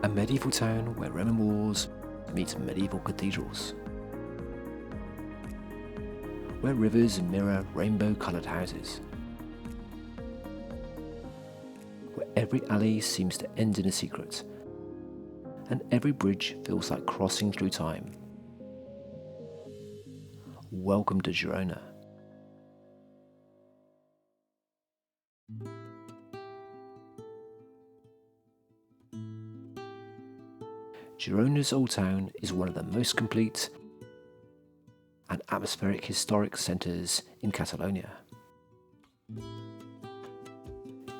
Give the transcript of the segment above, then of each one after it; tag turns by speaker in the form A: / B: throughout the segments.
A: a medieval town where Roman walls meet medieval cathedrals, where rivers mirror rainbow-coloured houses, where every alley seems to end in a secret, and every bridge feels like crossing through time. Welcome to Jirona. Girona's Old Town is one of the most complete and atmospheric historic centres in Catalonia.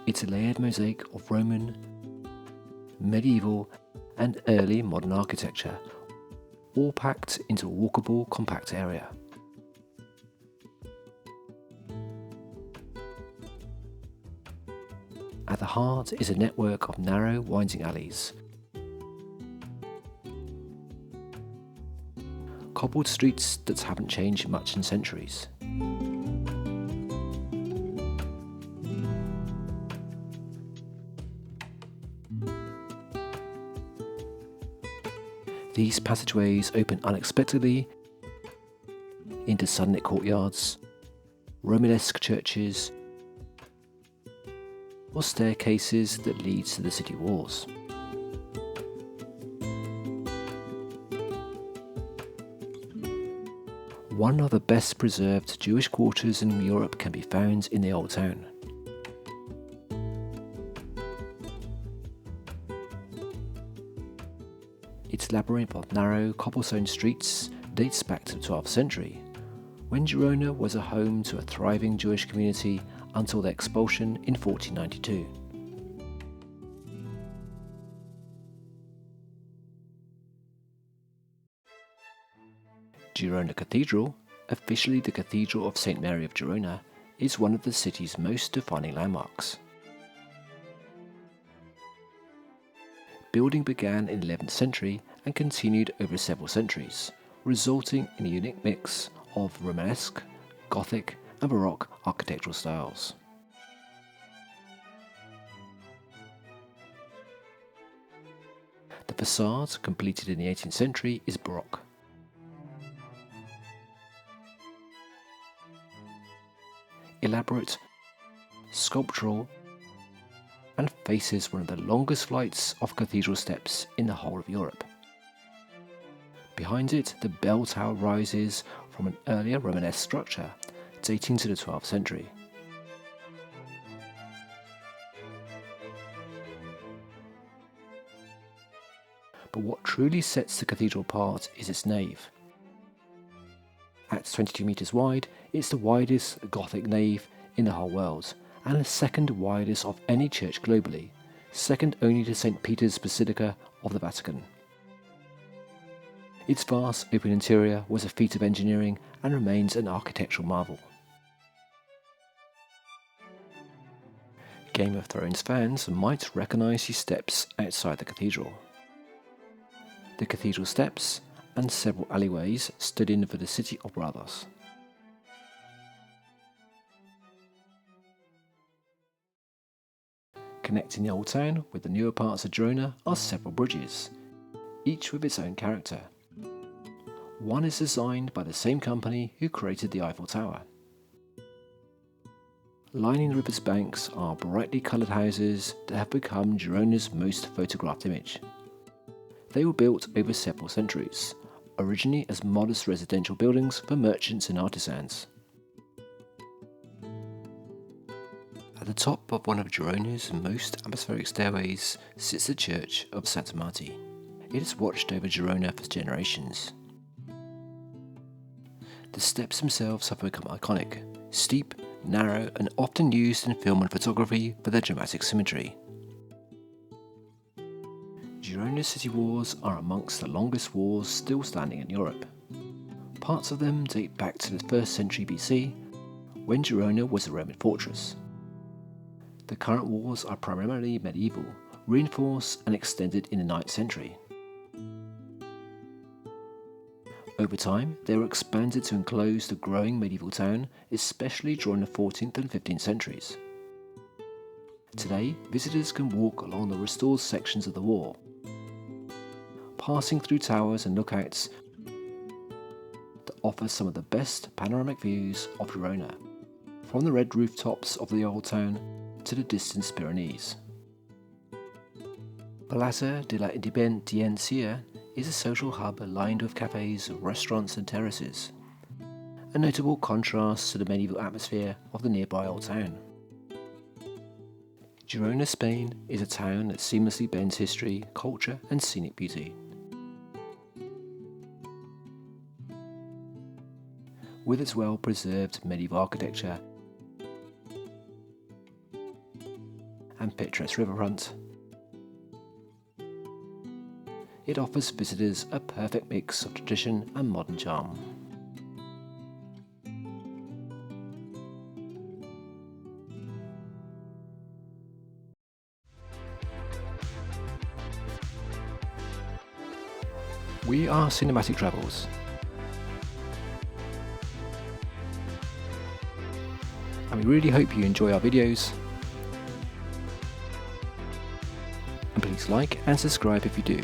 A: It's a layered mosaic of Roman, medieval and early modern architecture, all packed into a walkable, compact area. At the heart is a network of narrow, winding alleys, cobbled streets that haven't changed much in centuries. These passageways open unexpectedly into sunlit courtyards, Romanesque churches, or staircases that lead to the city walls. One of the best preserved Jewish quarters in Europe can be found in the Old Town. Its labyrinth of narrow cobblestone streets dates back to the 12th century, when Jirona was a home to a thriving Jewish community until their expulsion in 1492. Girona Cathedral, officially the Cathedral of St. Mary of Jirona, is one of the city's most defining landmarks. Building began in the 11th century and continued over several centuries, resulting in a unique mix of Romanesque, Gothic and Baroque architectural styles. The facade, completed in the 18th century, is Baroque. Elaborate, sculptural, and faces one of the longest flights of cathedral steps in the whole of Europe. Behind it, the bell tower rises from an earlier Romanesque structure dating to the 12th century. But what truly sets the cathedral apart is its nave. At 22 metres wide, it's the widest Gothic nave in the whole world, and the second widest of any church globally, second only to St. Peter's Basilica of the Vatican. Its vast open interior was a feat of engineering and remains an architectural marvel. Game of Thrones fans might recognise these steps outside the cathedral. The cathedral steps and several alleyways stood in for the city of brothers. Connecting the Old Town with the newer parts of Jirona are several bridges, each with its own character. One is designed by the same company who created the Eiffel Tower. Lining the river's banks are brightly coloured houses that have become Girona's most photographed image. They were built over several centuries, originally as modest residential buildings for merchants and artisans. At the top of one of Girona's most atmospheric stairways sits the church of Santa Marti. It has watched over Jirona for generations. The steps themselves have become iconic, steep, narrow, and often used in film and photography for their dramatic symmetry. Girona's city walls are amongst the longest walls still standing in Europe. Parts of them date back to the 1st century BC, when Jirona was a Roman fortress. The current walls are primarily medieval, reinforced and extended in the 9th century. Over time, they were expanded to enclose the growing medieval town, especially during the 14th and 15th centuries. Today, visitors can walk along the restored sections of the wall, passing through towers and lookouts that offer some of the best panoramic views of Jirona, from the red rooftops of the old town to the distant Pyrenees. Plaza de la Independencia is a social hub lined with cafes, restaurants and terraces, a notable contrast to the medieval atmosphere of the nearby old town. Girona, Spain is a town that seamlessly blends history, culture and scenic beauty. With its well-preserved medieval architecture and picturesque riverfront, it offers visitors a perfect mix of tradition and modern charm. We are Cinematic Travels. And we really hope you enjoy our videos. And please like and subscribe if you do.